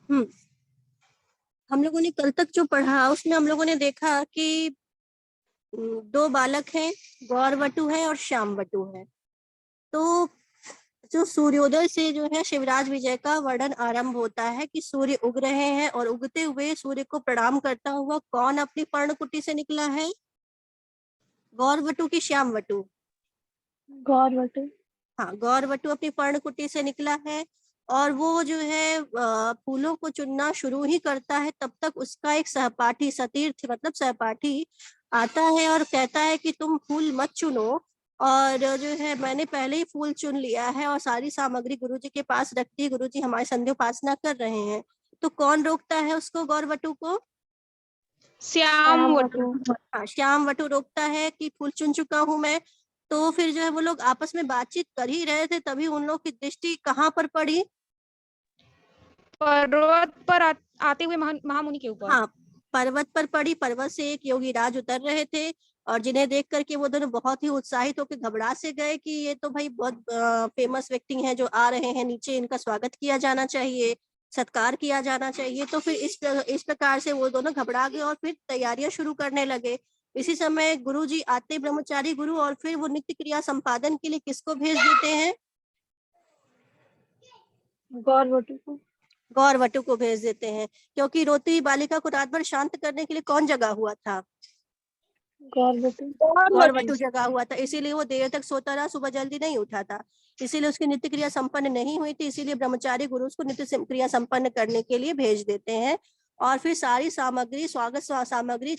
हम्म हम लोगों ने कल तक जो पढ़ा उसमें हम लोगों ने देखा कि दो बालक हैं, गौरवटु है और श्यामवटु है। तो जो सूर्योदय से जो है शिवराज विजय का वर्णन आरंभ होता है कि सूर्य उग रहे हैं और उगते हुए सूर्य को प्रणाम करता हुआ कौन अपनी पर्णकुटी से निकला है, गौरवटु की श्यामवटु? गौरवटु। हाँ, गौरवटु अपनी पर्णकुटी से निकला है और वो जो है फूलों को चुनना शुरू ही करता है। तब तक उसका एक सहपाठी, सतीर्थ मतलब सहपाठी आता है और कहता है कि तुम फूल मत चुनो, और जो है मैंने पहले ही फूल चुन लिया है और सारी सामग्री गुरुजी के पास रखती है, गुरुजी हमारी संध्योपासना कर रहे हैं। तो कौन रोकता है उसको, गौरवटु को? श्यामवटु। हाँ, श्यामवटु रोकता है कि फूल चुन चुका हूं मैं। तो फिर जो है वो लोग आपस में बातचीत कर ही रहे थे, तभी उन लोग की दृष्टि कहाँ पर पड़ी? पर्वत पर आते हुए महामुनि के ऊपर। हाँ, पर्वत पर पड़ी। पर्वत से एक योगी राज उतर रहे थे और जिन्हें देख करके वो दोनों बहुत ही उत्साहित होकर घबरा से गए कि ये तो भाई बहुत फेमस व्यक्ति हैं जो आ रहे हैं, नीचे इनका स्वागत किया जाना चाहिए, सत्कार किया जाना चाहिए। तो फिर इस प्रकार से वो दोनों घबरा गए और फिर तैयारियां शुरू करने लगे। इसी समय गुरु जी आते, ब्रह्मचारी गुरु, और फिर वो नित्य क्रिया संपादन के लिए किसको भेज देते हैं? गौरवटु को। गौरवटु को भेज देते हैं, क्योंकि रोती हुई बालिका को रात भर शांत करने के लिए कौन जगा हुआ था? गौरवटु। गौरवटु जगा हुआ था, इसीलिए वो देर तक सोता रहा, सुबह जल्दी नहीं उठा था, इसीलिए उसकी नित्य क्रिया संपन्न नहीं हुई थी। इसीलिए ब्रह्मचारी गुरु उसको नित्य क्रिया संपन्न करने के लिए भेज देते हैं। और फिर सारी सामग्री, स्वागत सामग्री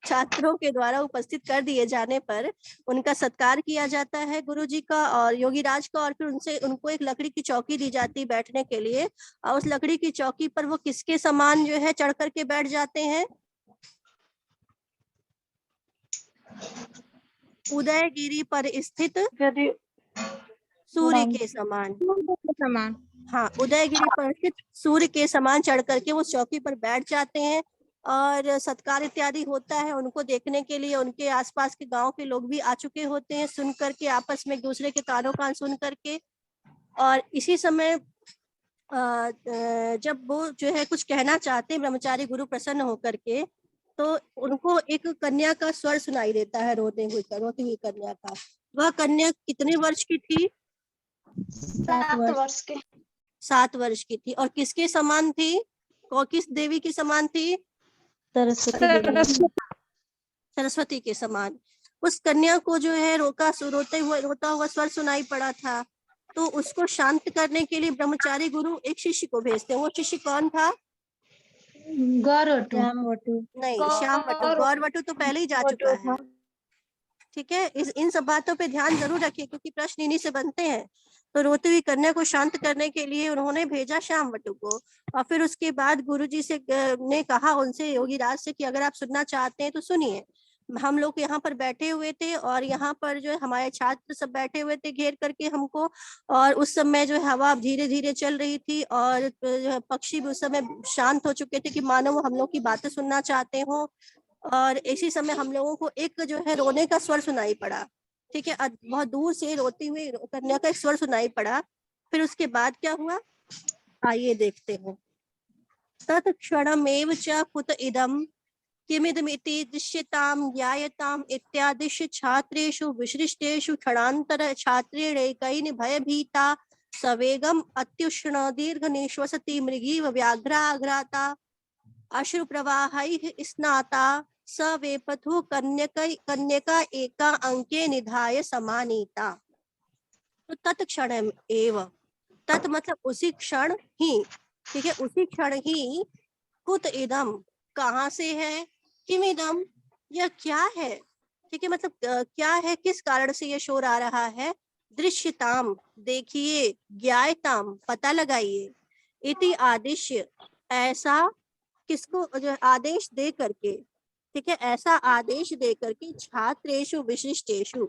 छात्रों के द्वारा उपस्थित कर दिए जाने पर उनका सत्कार किया जाता है गुरु जी का और योगी राज का। और फिर उनको एक लकड़ी की चौकी दी जाती है बैठने के लिए, और उस लकड़ी की चौकी पर वो किसके समान जो है चढ़ करके बैठ जाते हैं? उदयगिरी पर स्थित सूर्य के समान। हाँ, उदयगिरी पर स्थित सूर्य के समान चढ़ करके वो चौकी पर बैठ जाते हैं और सत्कार इत्यादि होता है। उनको देखने के लिए उनके आसपास के गांव के लोग भी आ चुके होते हैं, सुन करके आपस में एक दूसरे के कानों कान सुन करके। और इसी समय जब वो जो है कुछ कहना चाहते हैं ब्रह्मचारी गुरु प्रसन्न होकर के, तो उनको एक कन्या का स्वर सुनाई देता है, रोती हुई कन्या का। वह कन्या कितने वर्ष की थी? 7 वर्ष के। 7 वर्ष की थी। और किसके समान थी, और किस देवी की समान थी? सरस्वती के समान। उस कन्या को जो है रोता हुआ स्वर सुनाई पड़ा था। तो उसको शांत करने के लिए ब्रह्मचारी गुरु एक शिष्य को भेजते हैं। वो शिष्य कौन था? गौरवटु। नहीं, श्यामवटु। गौरवटु तो पहले ही जा चुका है। ठीक है, इन सब बातों पे ध्यान जरूर रखिए, क्योंकि प्रश्न इन्हीं से बनते हैं। तो रोती हुई कन्या को शांत करने के लिए उन्होंने भेजा श्यामवटु को। और फिर उसके बाद गुरुजी से ने कहा उनसे, योगी राज से, कि अगर आप सुनना चाहते हैं तो सुनिए। हम लोग यहाँ पर बैठे हुए थे और यहाँ पर जो है हमारे छात्र सब बैठे हुए थे घेर करके हमको, और उस समय जो है हवा धीरे धीरे चल रही थी और पक्षी भी उस समय शांत हो चुके थे कि मानो वो हम लोग की बातें सुनना चाहते हो। और इसी समय हम लोगों को एक जो है रोने का स्वर सुनाई पड़ा। ठीक है, बहुत दूर से रोती हुई कन्या का एक स्वर सुनाई पड़ा। फिर उसके बाद क्या हुआ, आइए देखते हैं। तत्क्षणमेव च कुत इदं किमिदमिति दृश्यतां ज्ञायताम् इत्यादिश छात्रेषु विसृष्टेषु क्षणान्तर छात्रेणैकैः भयभीता सवेगम् अत्युष्ण दीर्घ निश्वसति मृगीव व्याघ्राघ्राता अश्रुप्रवाहैः स्नाता स वेपथु कन्यका एका अंके निधाय समानीता। तो तत्क्षण एव, तत् मतलब उसी क्षण ही, ठीक है, उसी क्षण ही, कुत इदम कहाँ से है, किम इदम यह क्या है, ठीक है, मतलब क्या है, किस कारण से ये शोर आ रहा है, दृश्यताम देखिए, ज्ञायताम पता लगाइए, इति आदेश ऐसा, किसको जो आदेश दे करके, ठीक है, ऐसा आदेश दे करके, छात्रेषु विशिष्टेषु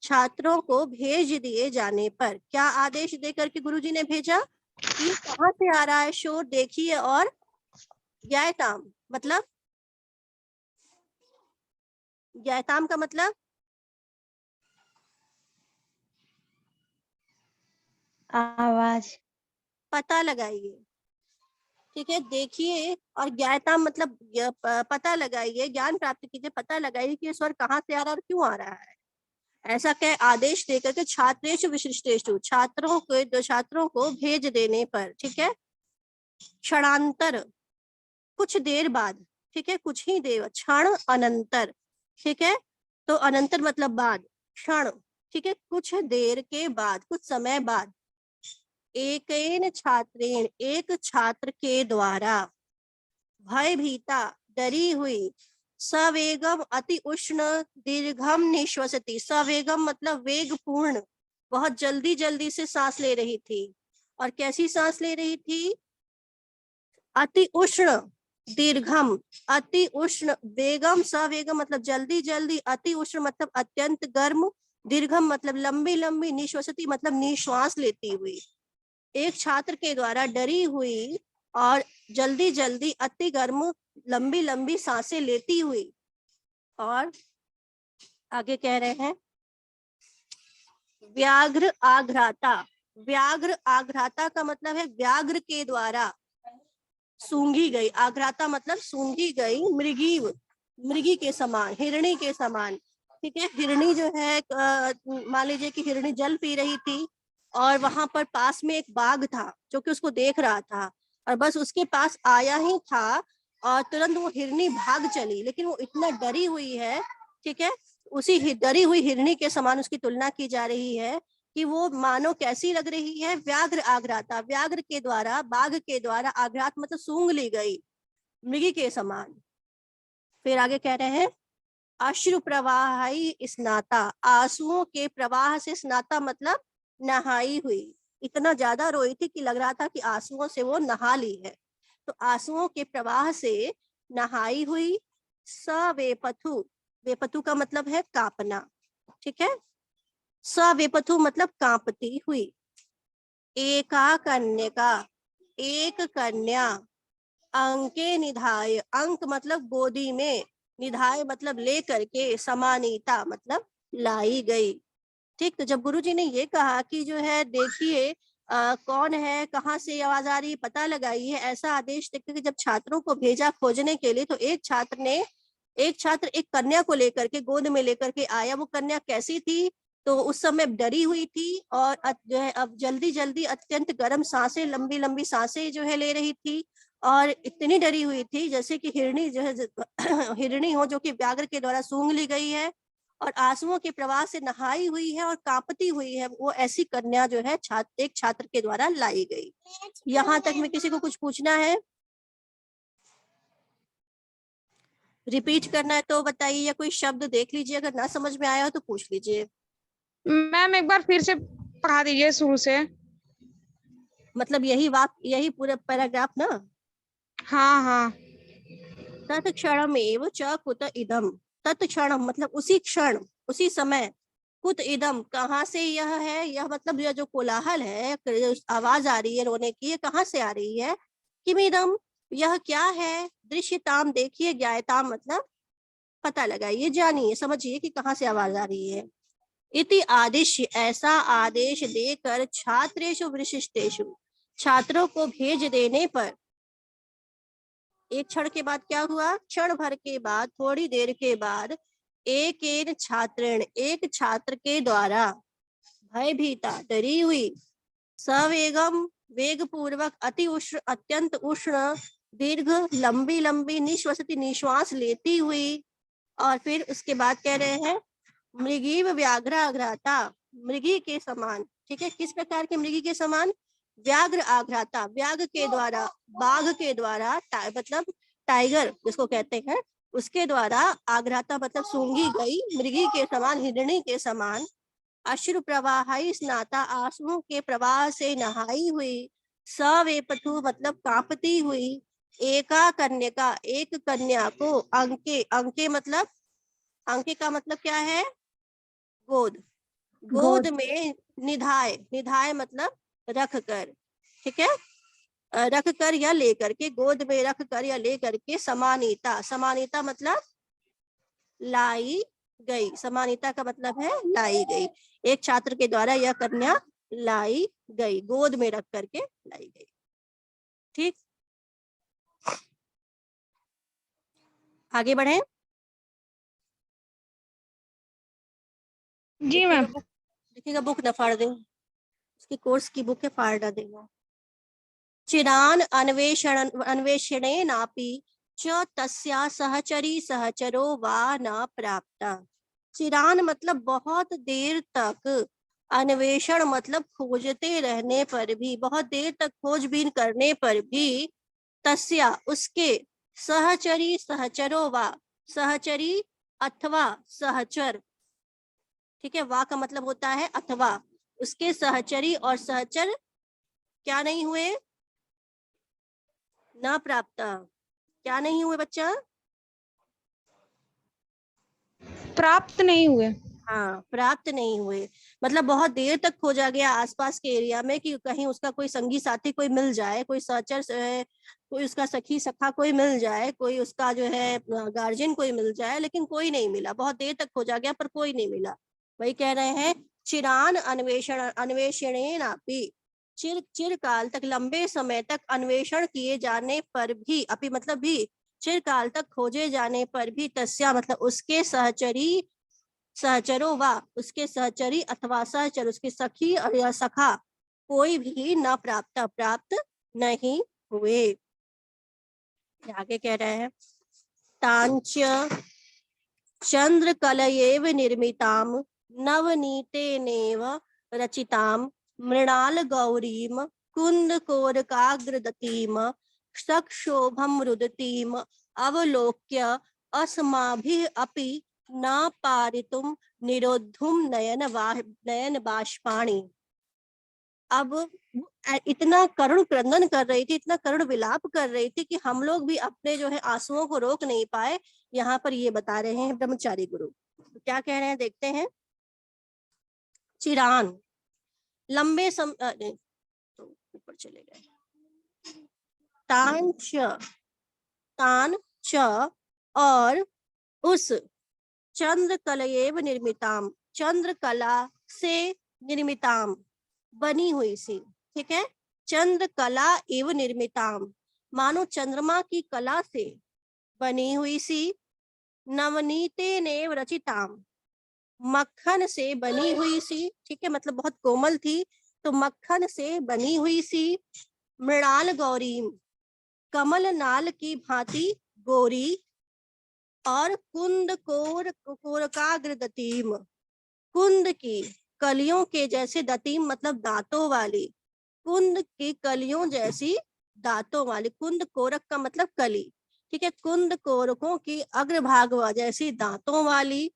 छात्रों को भेज दिए जाने पर, क्या आदेश दे करके गुरुजी ने भेजा कि कहाँ से आ रहा है शोर देखिए, और ज्ञायताम मतलब, ज्ञायताम का मतलब आवाज। पता लगाइए। ठीक है, देखिए, और ज्ञाता मतलब पता लगाइए, ज्ञान प्राप्त कीजिए, पता लगाइए कि ये स्वर कहाँ से आ रहा है और क्यों आ रहा है। ऐसा क्या आदेश देकर के छात्रेषु विशिष्टेषु, छात्रों को भेज देने पर, ठीक है। क्षणांतर, कुछ देर बाद, ठीक है, कुछ ही देर, क्षण अनंतर, ठीक है, तो अनंतर मतलब बाद, क्षण, ठीक है, कुछ देर के बाद, कुछ समय बाद, एकेन छात्रेण, एक छात्र के द्वारा, भयभीता, डरी हुई, सवेगम अति उष्ण दीर्घम निश्वसति, सवेगम मतलब वेगपूर्ण, बहुत जल्दी जल्दी से सांस ले रही थी। और कैसी सांस ले रही थी? अति उष्ण दीर्घम, अति उष्ण, वेगम सवेगम मतलब जल्दी जल्दी, अति उष्ण मतलब अत्यंत गर्म, दीर्घम मतलब लंबी लंबी, निश्वसति मतलब निश्वास लेती हुई। एक छात्र के द्वारा डरी हुई और जल्दी जल्दी अति गर्म लंबी लंबी सांसें लेती हुई। और आगे कह रहे हैं व्याघ्र आघ्राता, व्याघ्र आघ्राता का मतलब है व्याघ्र के द्वारा सूंघी गई, आघ्राता मतलब सूंघी गई, मृगीव, मृगी के समान, हिरणी के समान, ठीक है। हिरणी जो है, मान लीजिए कि हिरणी जल पी रही थी और वहां पर पास में एक बाघ था जो कि उसको देख रहा था, और बस उसके पास आया ही था और तुरंत वो हिरणी भाग चली, लेकिन वो इतना डरी हुई है, ठीक है। उसी डरी हुई हिरणी के समान उसकी तुलना की जा रही है कि वो मानो कैसी लग रही है, व्याघ्र आघ्राता, व्याघ्र के द्वारा, बाघ के द्वारा, आघ्रात मतलब सूंघ ली गई, मृगी के समान। फिर आगे कह रहे हैं अश्रु प्रवाह स्नाता, आंसुओं के प्रवाह से, स्नाता मतलब नहाई हुई, इतना ज्यादा रोई थी कि लग रहा था कि आंसुओं से वो नहा ली है, तो आंसुओं के प्रवाह से नहाई हुई। सवेपथु, वेपथु का मतलब है कांपना, ठीक है, सवेपथु मतलब कांपती हुई। एका कन्या, एक कन्या, अंके निधाय, अंक मतलब गोदी में, निधाय मतलब ले करके, समानीता मतलब लाई गई। ठीक, तो जब गुरुजी ने ये कहा कि जो है देखिए कौन है, कहाँ से आवाज आ रही है, पता लगाइए, ऐसा आदेश देकर के जब छात्रों को भेजा खोजने के लिए, तो एक छात्र एक कन्या को लेकर के, गोद में लेकर के आया। वो कन्या कैसी थी? तो उस समय डरी हुई थी और जो है अब जल्दी जल्दी अत्यंत गर्म सांसें, लंबी लंबी सांसें जो है ले रही थी, और इतनी डरी हुई थी जैसे कि हिरणी जो है हिरणी हो जो कि व्याघ्र के द्वारा सूंघ ली गई है, और आंसुओं के प्रवाह से नहाई हुई है और कांपती हुई है, वो ऐसी कन्या जो है एक छात्र के द्वारा लाई गई। यहाँ तक में किसी को कुछ पूछना है, रिपीट करना है तो बताइए, या कोई शब्द देख लीजिए, अगर ना समझ में आया हो तो पूछ लीजिए। मैम एक बार फिर से पढ़ा दीजिए शुरू से। मतलब यही पूरा पैराग्राफ ना। हाँ हाँ। तत्क्षणमेव च कुत इदम, तत्क्षण मतलब उसी क्षण, उसी समय, कुत इदम कहाँ से यह है, यह मतलब यह जो कोलाहल है, जो आवाज आ रही है रोने की, ये कहाँ से आ रही है। किमिदम, यह क्या है, दृश्यताम देखिए, ज्ञायताम मतलब पता लगाइए, जानिए, समझिए कि कहाँ से आवाज आ रही है। इति आदेश, ऐसा आदेश देकर छात्रेषु विशिष्टेषु, छात्रों को भेज देने पर, एक क्षण के बाद क्या हुआ, क्षण भर के बाद, थोड़ी देर के बाद, एक छात्रेण, एक छात्र के द्वारा, भयभीता डरी हुई, सवेगम वेग पूर्वक, अति उष्ण अत्यंत उष्ण, दीर्घ लंबी लंबी, निश्वसति निश्वास लेती हुई। और फिर उसके बाद कह रहे हैं मृगीव व्याघ्र आघ्राता, मृगी के समान, ठीक है, किस प्रकार के मृगी के समान, व्याघ्र आघ्राता, व्याघ्र के द्वारा, बाघ के द्वारा, मतलब टाइगर जिसको कहते हैं, उसके द्वारा, आघ्राता मतलब सूंघी गई, मृगी के समान, हिरणी के समान। अश्रु प्रवाह स्नाता, आंसुओं के प्रवाह से नहाई हुई। सवेपथु मतलब कांपती हुई। एका कन्या, एक कन्या को, अंके, अंके मतलब, अंके का मतलब क्या है, गोद, गोद में, निधाय, निधाय मतलब रख कर, ठीक है, रख कर या लेकर के, गोद में रख कर या लेकर के, समानीता, समानीता मतलब लाई गई, समानीता का मतलब है लाई गई। एक छात्र के द्वारा यह कन्या लाई गई, गोद में रख करके लाई गई। ठीक, आगे बढ़े। जी मैम। देखिएगा बुक न फाड़ दे, उसकी कोर्स की बुक है, फाड़ ना देना। चिरान अन्वेषणेनापि च तस्या सहचरी सहचरो वा न प्राप्ता। चिरान मतलब बहुत देर तक, अन्वेषण मतलब खोजते रहने पर भी, बहुत देर तक खोजबीन करने पर भी, तस्या उसके, सहचरी सहचरो वा, सहचरी अथवा सहचर, ठीक है, वा का मतलब होता है अथवा, उसके सहचरी और सहचर क्या नहीं हुए, न प्राप्त, क्या नहीं हुए बच्चा, प्राप्त नहीं हुए। हाँ प्राप्त नहीं हुए, मतलब बहुत देर तक खोजा गया आसपास के एरिया में कि कहीं उसका कोई संगी साथी कोई मिल जाए, कोई सर्चर कोई उसका सखी सखा कोई मिल जाए, कोई उसका जो है गार्जियन कोई मिल जाए, लेकिन कोई नहीं मिला, बहुत देर तक खोजा गया पर कोई नहीं मिला। वही कह रहे हैं, चिरान अन्वेषणेनापि, चिरकाल तक, लंबे समय तक अन्वेषण किए जाने पर भी, अपि मतलब भी, चिरकाल तक खोजे जाने पर भी, तस्या मतलब उसके सहचरी, सहचरो वा उसके सहचरी अथवा सहचर उसके सखी और या सखा, कोई भी न प्राप्त, प्राप्त नहीं हुए। आगे कह रहे हैं, तांच चंद्र कलयेव निर्मिताम नवनीतेनेव रचिताम मृणाल गौरीम कुंद कोरकाग्रदतीम सक्षोभम रुदतीम अवलोक्य अस्माभिः अपि न पारितुम निरोद्धुम नयन बाष्पाणि। अब इतना करुण क्रंदन कर रही थी, इतना करुण विलाप कर रही थी कि हम लोग भी अपने जो है आंसुओं को रोक नहीं पाए। यहाँ पर ये बता रहे हैं ब्रह्मचारी गुरु, तो क्या कह रहे हैं देखते हैं। चिरान, लंबे समय, तो ऊपर चले गए, तान च और उस, चंद्र कलयेव निर्मिताम, चंद्र कला से निर्मिताम बनी हुई सी, ठीक है, चंद्र कला एवं निर्मिताम मानो चंद्रमा की कला से बनी हुई सी, नवनीते ने रचिताम मक्खन से बनी हुई सी, ठीक है, मतलब बहुत कोमल थी तो मक्खन से बनी हुई सी, मृणाल गौरीम कमल नाल की भांति गोरी, और कुंद कोरकाग्र दतीम, कुंद की कलियों के जैसे, दतीम मतलब दांतों वाली, कुंद की कलियों जैसी दांतों वाली, कुंद कोरक का मतलब कली, ठीक है, कुंद कोरकों की अग्रभाग जैसी दांतों वाली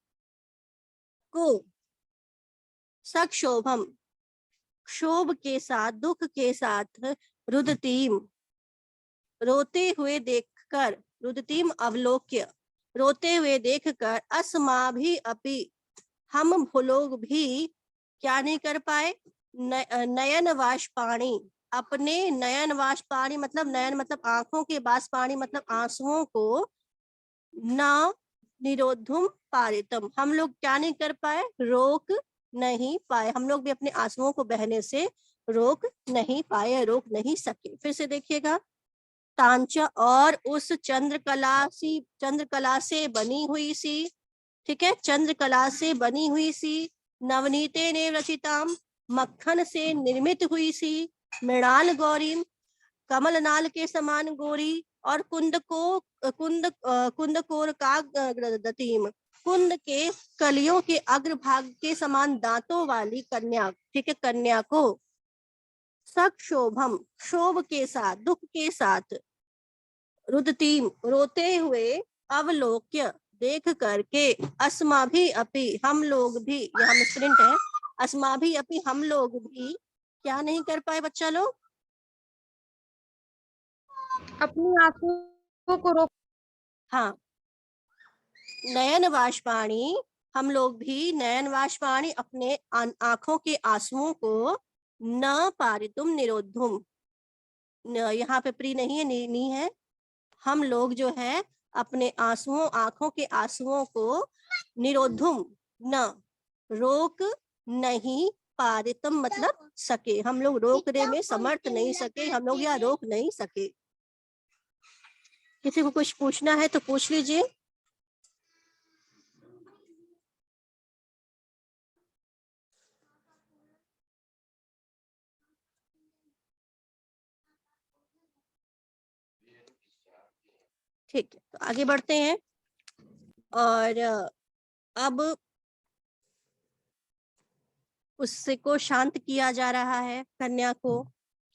को, सक्षोभम क्षोभ के साथ, दुख के साथ, रुदतीम रोते हुए देखकर, रुदतीम अवलोक्य रोते हुए देखकर, अस्माभि अपि हम लोग भी क्या नहीं कर पाए, नयन वाष्पाणी अपने, नयन वाष्पाणी मतलब नयन मतलब आंखों के बाष्पाणी मतलब आंसुओं को, न निरोधुम पारितम हम लोग क्या नहीं कर पाए, रोक नहीं पाए, हम लोग भी अपने आंसुओं को बहने से रोक नहीं पाए, रोक नहीं सके। फिर से देखिएगा, तांचा और उस चंद्रकला से बनी हुई सी, ठीक है, चंद्रकला से बनी हुई सी, नवनीते ने रचिताम मक्खन से निर्मित हुई सी, मृणाल गौरी कमल नाल के समान गोरी, और कुंद कोर का दतीम कुंद के कलियों के अग्रभाग के समान दांतों वाली कन्या, ठीक है, कन्या को, सक्षोभम शोभ के साथ, दुख के साथ, रुदतीम रोते हुए, अवलोक्य देख करके, अस्मा भी अपि हम लोग भी, यहाँ मिसप्रिंट है, अस्मा भी अपि हम लोग भी क्या नहीं कर पाए बच्चा लोग, अपनी आंखों को रोक। हाँ, नयन वाष्पाणी हम लोग भी नयन वाष्पाणी अपने आंखों के आंसुओं को, न पारितुम निरोधुम, यहाँ पे प्री नहीं है, नी है, हम लोग जो है अपने आंसुओं, आंखों के आंसुओं को, निरोधुम न रोक नहीं पारितम मतलब सके, हम लोग रोकने में समर्थ नहीं सके, हम लोग यहाँ रोक नहीं सके। किसी को कुछ पूछना है तो पूछ लीजिए। ठीक है, तो आगे बढ़ते हैं। और अब उससे को शांत किया जा रहा है, कन्या को,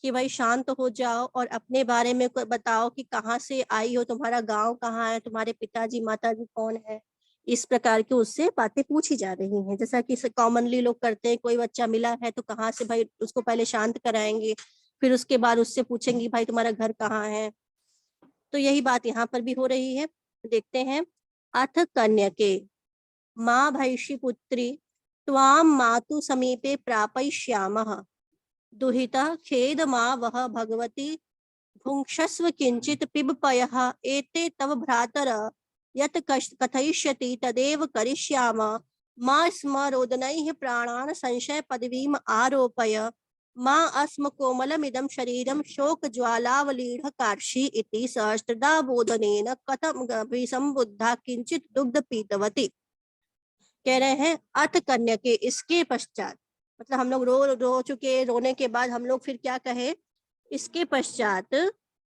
कि भाई शांत हो जाओ और अपने बारे में बताओ कि कहाँ से आई हो, तुम्हारा गांव कहाँ है, तुम्हारे पिताजी माताजी कौन है। इस प्रकार की उससे बातें पूछी जा रही हैं, जैसा कि कॉमनली लोग करते हैं। कोई बच्चा मिला है तो कहाँ से, भाई उसको पहले शांत कराएंगे, फिर उसके बाद उससे पूछेंगे भाई तुम्हारा घर कहाँ है। तो यही बात यहाँ पर भी हो रही है। देखते हैं। अथ कन्यके माँ भैषी पुत्री त्वाम मातु समीपे प्रापयिष्यामः दुहिता खेद माँ वह भगवती भुङ्क्षस्व किंचित पिबपयः एते तव भ्रातर यत् कथयिष्यति तदेव करिष्याम माँ स्म रोदनैः प्राणान् संशय पदवीम् आरोपय माँ अस्म कोमलमिदं शरीरं शोक ज्वालावलीढ कार्षी इति सहस्त्रदा बोधनेन कथम संबुद्धा किंचित दुग्ध पीतवती। कह रहे हैं अथ कन्या के, इसके पश्चात, मतलब हम लोग रो चुके, रोने के बाद हम लोग फिर क्या कहे, इसके पश्चात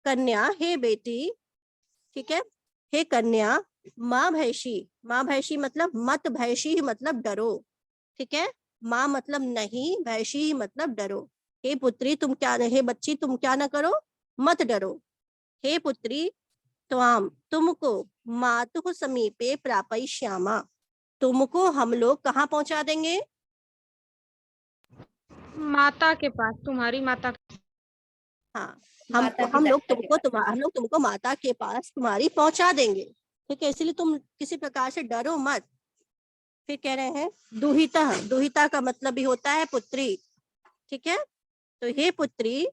कन्या, हे बेटी, ठीक है, हे कन्या, माँ भैषी मतलब मत, भैषी मतलब डरो, ठीक है। माँ मतलब नहीं, भैषी मतलब डरो। हे पुत्री तुम क्या, हे बच्ची तुम क्या ना करो, मत डरो। हे पुत्री त्वाम तुमको, मातु समीपे प्रापयिष्यामा तुमको हम लोग कहाँ पहुंचा देंगे, माता के पास, तुम्हारी माता। हाँ, हम लोग तुमको माता के पास तुम्हारी पहुंचा देंगे, ठीक है। इसलिए तुम किसी प्रकार से डरो मत। फिर कह रहे हैं दुहिता, दुहिता का मतलब भी होता है पुत्री, ठीक है। तो हे पुत्री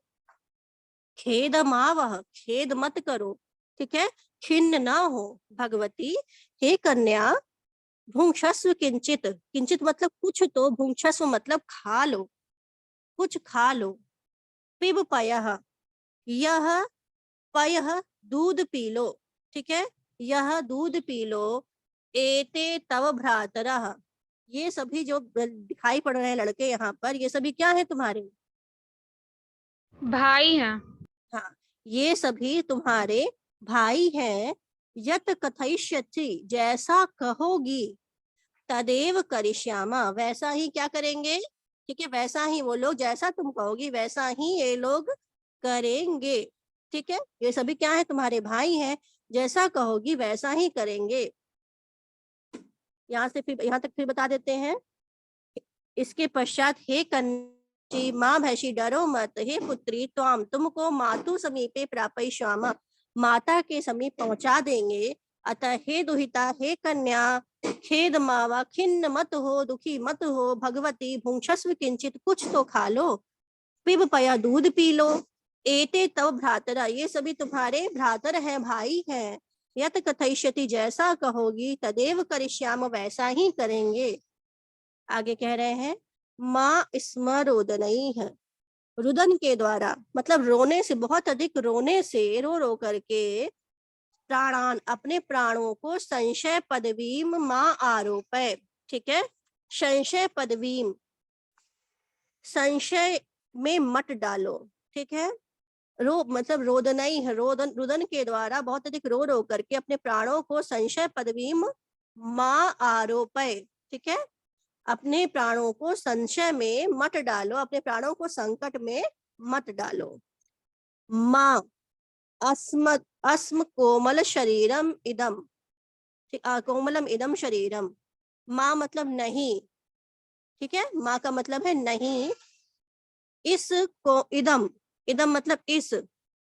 खेद मावह, खेद मत करो, ठीक है, खिन्न ना हो, भगवती, हे कन्या, भुङ्क्षस्व किंचित, किंचित मतलब कुछ, तो भुङ्क्षस्व मतलब खा लो, कुछ खा लो। पिब पयः, यह पयः दूध पी लो, ठीक है, यह दूध पी लो। एते तव भ्रातरः, ये सभी जो दिखाई पड़ रहे हैं लड़के यहाँ पर, ये सभी क्या है तुम्हारे, भाई हैं। हाँ, ये सभी तुम्हारे भाई हैं। यत कथयिष्यसि, जैसा कहोगी, तदेव करिष्यामा, वैसा ही क्या करेंगे, ठीक है, वैसा ही वो लोग, जैसा तुम कहोगी वैसा ही ये लोग करेंगे, ठीक है। ये सभी क्या है, तुम्हारे भाई हैं, जैसा कहोगी वैसा ही करेंगे। यहाँ से फिर यहाँ तक फिर बता देते हैं। इसके पश्चात हे कन्या माँ भैषी डरो मत, हे पुत्री त्वाम तुमको मातु समीपे प्रापयिष्यामः माता के समीप पहुंचा देंगे। अतः हे दुहिता, हे कन्या, खेद मावा, खिन्न मत हो, दुखी मत हो, भगवती भुङ्क्षस्व किंचित, कुछ तो खा लो। पिब पया, दूध पी लो। एते तव भ्रातरा, ये सभी तुम्हारे भ्रातर हैं, भाई हैं। यत कथयिष्यति, जैसा कहोगी, तदेव करिष्याम, वैसा ही करेंगे। आगे कह रहे हैं माँ स्म रोदनैः, रुदन के द्वारा मतलब रोने से, बहुत अधिक रोने से, रो रो करके, प्राणान अपने प्राणों को, संशय पदवीम माँ आरोपय, ठीक है, संशय पदवीम, संशय में मत डालो, ठीक है। रो मतलब रोदनई है, रोदन, रुदन के द्वारा बहुत अधिक रो रो करके अपने प्राणों को, संशय पदवीम माँ आरोपय, ठीक है, अपने प्राणों को संशय में मत डालो, अपने प्राणों को संकट में मत डालो। माँ अस्म कोमल शरीरम इदम, कोमलम इदम शरीरम, माँ मतलब नहीं, ठीक है, माँ का मतलब है नहीं। इस को इदम, इदम मतलब इस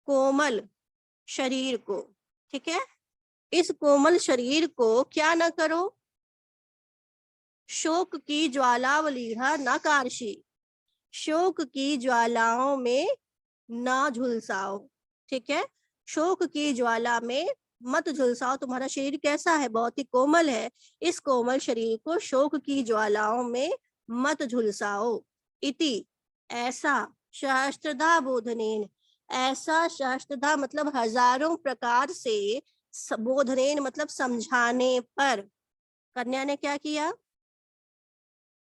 कोमल शरीर को, ठीक है, इस कोमल शरीर को क्या ना करो, शोक की ज्वालावलीहा न कार्षी, शोक की ज्वालाओं में ना झुलसाओ, ठीक है, शोक की ज्वाला में मत झुलसाओ। तुम्हारा शरीर कैसा है, बहुत ही कोमल है, इस कोमल शरीर को शोक की ज्वालाओं में मत झुलसाओ। इति ऐसा, सहस्त्रधा बोधनेन ऐसा, सहस्त्रधा मतलब हजारों प्रकार से, बोधनेन मतलब समझाने पर। कन्या ने क्या किया?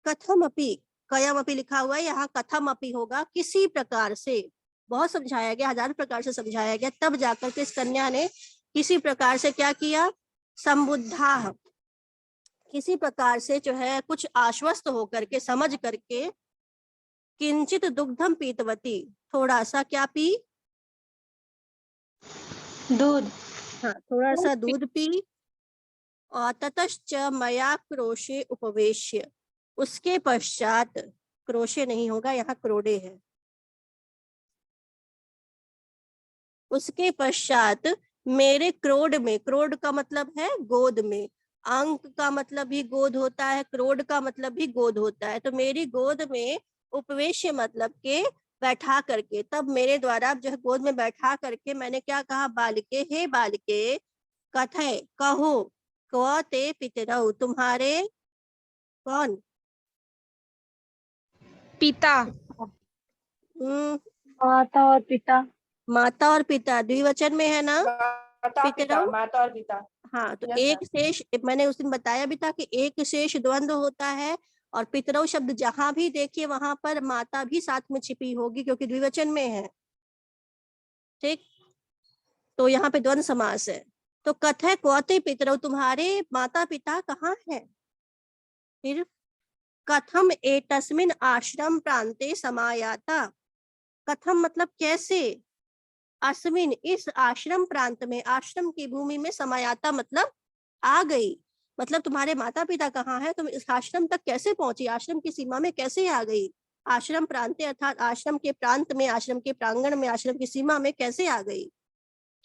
कथम अपि, कयम अपि लिखा हुआ है, यहाँ कथम अपि होगा, किसी प्रकार से। बहुत समझाया गया, हजार प्रकार से समझाया गया, तब जाकर के इस कन्या ने किसी प्रकार से क्या किया? संबुद्धा, किसी प्रकार से जो है कुछ आश्वस्त होकर के, समझ करके, किंचित दुग्धम पीतवती, थोड़ा सा क्या पी? दूध। हाँ, थोड़ा सा दूध पी। और ततश्च मया क्रोशे उपवेश्य, उसके पश्चात, क्रोशे नहीं होगा, यहाँ क्रोडे है, उसके पश्चात मेरे क्रोड में, क्रोड का मतलब है गोद में, अंक का मतलब भी गोद होता है, क्रोड का मतलब भी गोद होता है, तो मेरी गोद में उपवेश्य मतलब के बैठा करके, तब मेरे द्वारा जो है गोद में बैठा करके मैंने क्या कहा? बालिके, हे बालिके, कथय कहो, क्व ते पितरौ, तुम्हारे कौन? पिता। माता और पिता। माता और पिता द्विवचन में है ना? माता पिता, पितरौ। माता और पिता। हाँ, तो Yes, एक sir. शेष, मैंने उस दिन बताया भी था कि एक शेष द्वंद्व होता है, और पितरौ शब्द जहां भी देखिए वहां पर माता भी साथ में छिपी होगी, क्योंकि द्विवचन में है। ठीक, तो यहाँ पे द्वंद्व समास है। तो कथय क्वते पितरौ, तुम्हारे माता पिता कहाँ हैं? फिर कथम एतस्मिन् आश्रम प्रांते समायाता, कथम मतलब कैसे, अस्मिन इस आश्रम प्रांत में, आश्रम की भूमि में, समायाता मतलब आ गई, मतलब तुम्हारे माता पिता कहाँ हैं, तुम इस आश्रम तक कैसे पहुंची, आश्रम की सीमा में कैसे आ गई? आश्रम प्रांते अर्थात आश्रम के प्रांत में, आश्रम के प्रांगण में, आश्रम की सीमा में कैसे आ गई?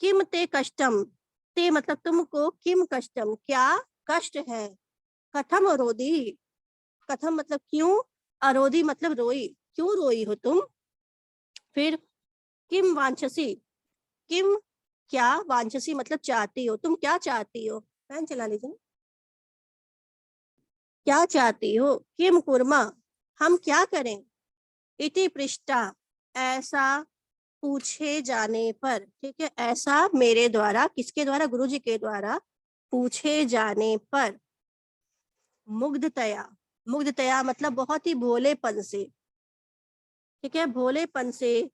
किम ते कष्टम, ते मतलब तुमको, किम कष्टम क्या कष्ट है, कथम रोदी, कथम मतलब क्यों, अरोधी मतलब रोई, क्यों रोई हो तुम? फिर किम वांछसी, किम क्या, वांछसी मतलब चाहती हो, तुम क्या चाहती हो? फैन चला लीजिए। क्या चाहती हो? किम कुर्मा, हम क्या करें? इति पृष्ठा, ऐसा पूछे जाने पर, ठीक है, ऐसा मेरे द्वारा, किसके द्वारा? गुरुजी के द्वारा पूछे जाने पर, मुग्धतया, मुग्धतया मतलब बहुत ही भोलेपन से, ठीक है, भोलेपन से,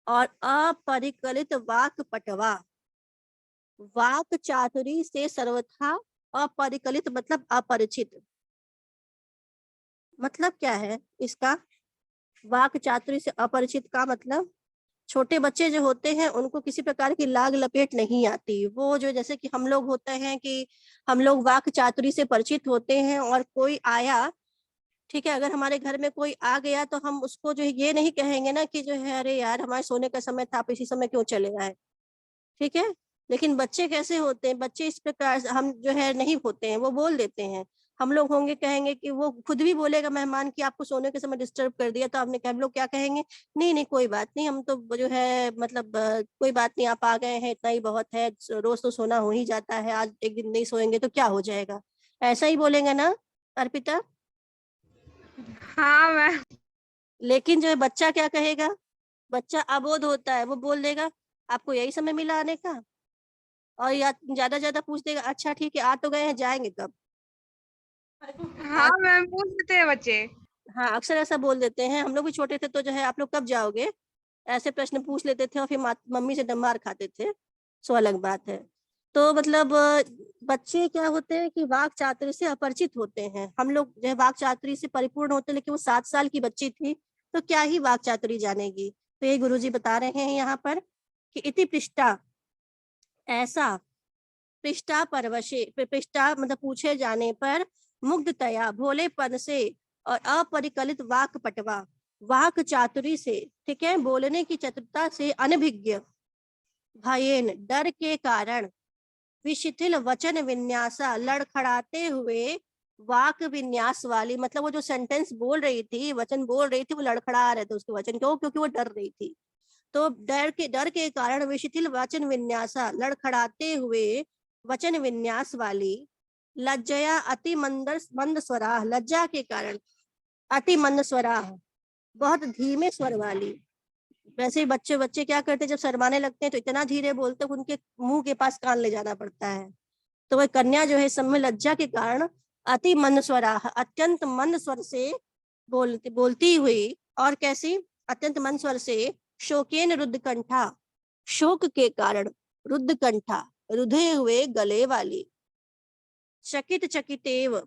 और अपरिकलित वाक पटवा, वाक चातुरी से सर्वथा, अपरिकलित मतलब अपरिचित, मतलब क्या है इसका? वाक चातुरी से अपरिचित का मतलब, छोटे बच्चे जो होते हैं उनको किसी प्रकार की लाग लपेट नहीं आती, वो जो जैसे कि हम लोग होते हैं कि हम लोग वाक चातुरी से परिचित होते हैं, और कोई आया, ठीक है, अगर हमारे घर में कोई आ गया तो हम उसको जो है ये नहीं कहेंगे ना कि जो है अरे यार हमारे सोने का समय था, आप इसी समय क्यों चले आए, ठीक है। लेकिन बच्चे कैसे होते हैं? बच्चे इस प्रकार से हम जो है नहीं होते हैं, वो बोल देते हैं। हम लोग होंगे कहेंगे कि वो खुद भी बोलेगा मेहमान कि आपको सोने के समय डिस्टर्ब कर दिया, तो आपने हम लोग क्या कहेंगे? नहीं नहीं कोई बात नहीं, हम तो जो है मतलब कोई बात नहीं, आप आ गए हैं इतना ही बहुत है, रोज तो सोना हो ही जाता है, आज एक दिन नहीं सोएंगे तो क्या हो जाएगा, ऐसा ही बोलेंगे ना अर्पिता? हाँ मैम। लेकिन जो है बच्चा क्या कहेगा? बच्चा अबोध होता है, वो बोल देगा आपको यही समय मिला आने का, और या ज्यादा पूछ देगा अच्छा ठीक है आ तो गए हैं, जाएंगे कब? हाँ मैम, पूछ लेते हैं बच्चे। हाँ, अक्सर ऐसा बोल देते हैं, हम लोग भी छोटे थे तो जो है आप लोग कब जाओगे, ऐसे प्रश्न पूछ लेते थे, और फिर मम्मी से मार खाते थे, सो अलग बात है। तो मतलब बच्चे क्या होते हैं कि वाक चातुरी से अपरिचित होते हैं, हम लोग जो है वाक चातुरी से परिपूर्ण होते हैं, लेकिन वो 7 साल की बच्ची थी तो क्या ही वाक चातुरी जानेगी। तो ये गुरुजी बता रहे हैं यहाँ पर कि इति पृष्ठा, ऐसा, पृष्ठा परवशे, पृष्ठा मतलब पूछे जाने पर, मुग्धतया भोलेपन से, और अपरिकलित वाक पटवा वाक चातुरी से, ठीक है, बोलने की चतुरता से, अनभिज्ञ भयेन डर के कारण, विशिथिल वचन विन्यासा लड़खड़ाते हुए, वाक विन्यास वाली मतलब वो जो सेंटेंस बोल रही थी, वचन बोल रही थी, वो लड़खड़ा रहे थे उसके वचन, क्यों? क्योंकि वो डर रही थी। तो डर के कारण विशिथिल वचन विन्यासा लड़खड़ाते हुए वचन विन्यास वाली, लज्जया अति मंद स्वरा, लज्जा के कारण अति मंद स्वरा, बहुत धीमे स्वर वाली। वैसे ही बच्चे बच्चे क्या करते हैं, जब शर्माने लगते हैं तो इतना धीरे बोलते हैं कि उनके मुंह के पास कान ले जाना पड़ता है। तो वह कन्या जो है इस समय लज्जा के कारण अति मंद स्वरा, अत्यंत मंद स्वर से बोलती हुई, और कैसी, अत्यंत मंद स्वर से, शोकेन रुद्ध कंठा, शोक के कारण, रुद्ध कंठा, रुधे हुए गले वाली, चकित चकितेव,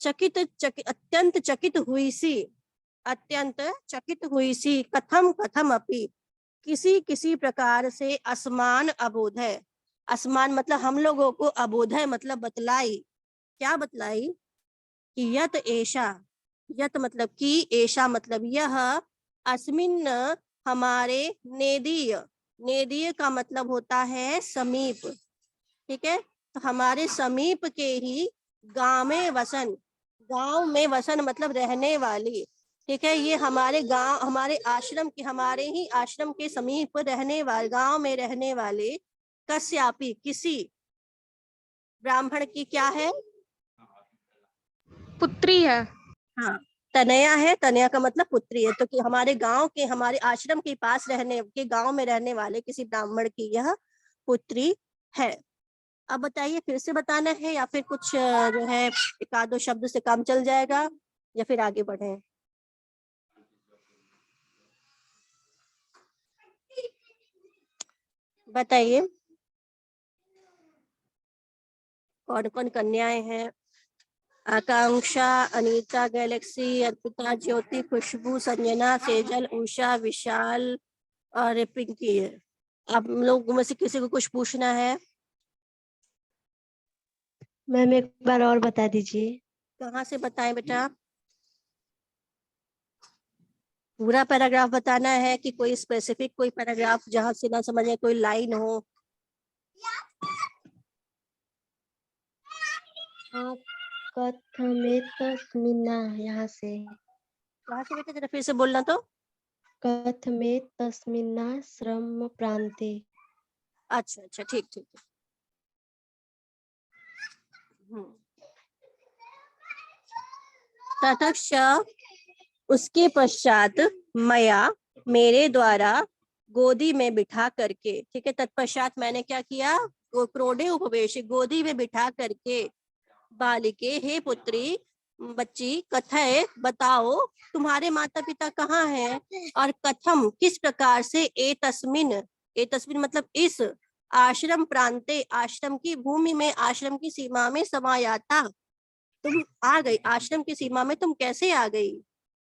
अत्यंत चकित हुई सी, अत्यंत चकित हुई सी, कथम कथम अपि, किसी किसी प्रकार से, असमान अबोध है, असमान मतलब हम लोगों को, अबोध है मतलब बतलाई, क्या बतलाई, कि यत ऐशा, यत मतलब कि, ऐशा मतलब यह, अस्मिन हमारे, नेदीय, नेदीय का मतलब होता है समीप, ठीक है, तो हमारे समीप के ही गांव में वसन, गांव में वसन मतलब रहने वाली, ठीक है, ये हमारे गांव, हमारे आश्रम के, हमारे ही आश्रम के समीप रहने वाले, गांव में रहने वाले, कश्यापी किसी ब्राह्मण की क्या है, पुत्री है। हाँ, तनया है, तनया का मतलब पुत्री है, तो कि हमारे गांव के, हमारे आश्रम के पास रहने के, गांव में रहने वाले किसी ब्राह्मण की यह पुत्री है। अब बताइए, फिर से बताना है या फिर कुछ जो है एक आध दो शब्द से काम चल जाएगा, या फिर आगे बढ़े। बताइए कौन कौन कन्याएं हैं। आकांक्षा, अनीता, गैलेक्सी, अर्पिता, ज्योति, खुशबू, संजना, सेजल, उषा, विशाल और पिंकी है। आप लोग में से किसी को कुछ पूछना है? मैम एक बार और बता दीजिए। कहाँ से बताएं बेटा? पूरा पैराग्राफ बताना है कि कोई स्पेसिफिक कोई पैराग्राफ जहां से ना समझे, कोई लाइन हो? हाँ, कथमेतस्मिन्ना, यहाँ से। कहाँ से बेटा, जरा फिर से बोलना तो। कथमेतस्मिन्ना श्रम प्रांते। अच्छा अच्छा, ठीक ठीक। ततश्च, उसके पश्चात, मया, मेरे द्वारा, गोदी में बिठा करके, ठीक है, तत्पश्चात मैंने क्या किया, क्रोडे उपवेश, गोदी में बिठा करके, बालिके, हे पुत्री, बच्ची, कथय बताओ, तुम्हारे माता पिता कहाँ हैं, और कथम किस प्रकार से, ए तस्मिन मतलब इस, आश्रम प्रांते, आश्रम की भूमि में, आश्रम की सीमा में, समायाता, तुम आ गई, आश्रम की सीमा में तुम कैसे आ गई,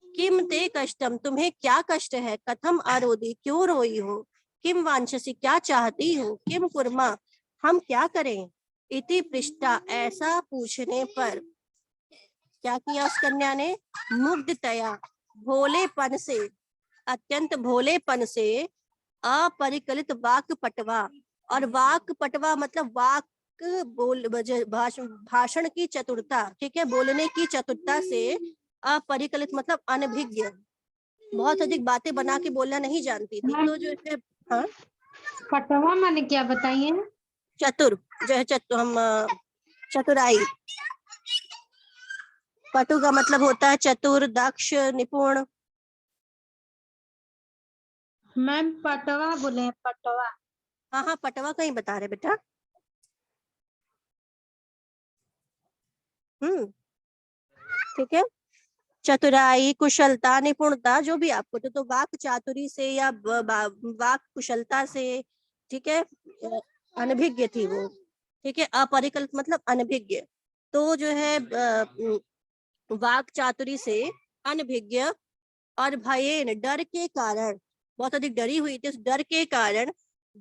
किम ते कष्टम, तुम्हें क्या कष्ट है, कथम आरोदी, क्यों रोई हो, किम वांछसी, क्या चाहती हो, किम कुर्मा, हम क्या करें, इति पृष्ठा, ऐसा पूछने पर, क्या किया उस कन्या ने, मुग्धतया, भोलेपन से, अत्यंत भोलेपन से, अपरिकलित वाक पटवा, और वाक पटवा मतलब वाक भाषण की चतुरता, ठीक है, बोलने की चतुरता से, अपरिकलित मतलब अनभिज्ञ, बहुत अधिक बातें बना के बोलना नहीं जानती थी, तो जो है, हाँ, पटवा माने क्या बताइए? चतुर, जो है चतुराई, पटु का मतलब होता है चतुर, दक्ष, निपुण। मैम पटवा बोले हैं, पटवा। हाँ हाँ, पटवा कहीं बता रहे बेटा। ठीक है, चतुराई, कुशलता, निपुणता, जो भी आपको, तो वाक चातुरी से या वाक कुशलता से, ठीक है, अनभिज्ञ थी वो, ठीक है, अपरिकल्पित मतलब अनभिज्ञ, तो जो है वाक चातुरी से अनभिज्ञ, और भयेन डर के कारण, बहुत अधिक डरी हुई थी, उस डर के कारण,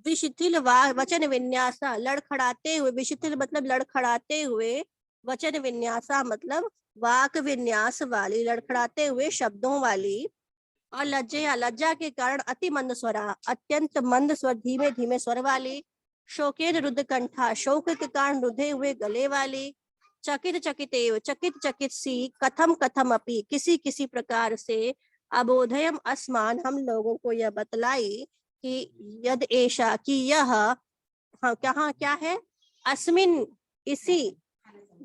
विशिथिल वचन विन्यासा, लड़खड़ाते हुए, विशिथिल मतलब लड़खड़ाते हुए, वचन विन्यासा मतलब वाक विन्यास वाली, लड़खड़ाते हुए शब्दों वाली, और लज्जा के कारण अति मंद स्वरा, अत्यंत मंद स्वर, धीमे धीमे स्वर वाली, शोकेन रुद्ध कंठा, शोक के कारण रुधे हुए गले वाली, चकित चकितेव, चकित चकित सी, कथम कथम अपि, किसी किसी प्रकार से, अबोधयम अस्मान, हम लोगों को यह बतलाई, कि यद ऐशा, कि यह, हाँ क्या है, अस्मिन इसी,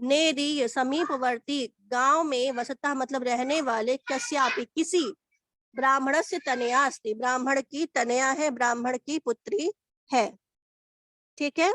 नेदीय समीपवर्ती गांव में वसता मतलब रहने वाले कस्यापि किसी ब्राह्मण से तनया अस्ति, ब्राह्मण की तनया है, ब्राह्मण की पुत्री है। ठीक है।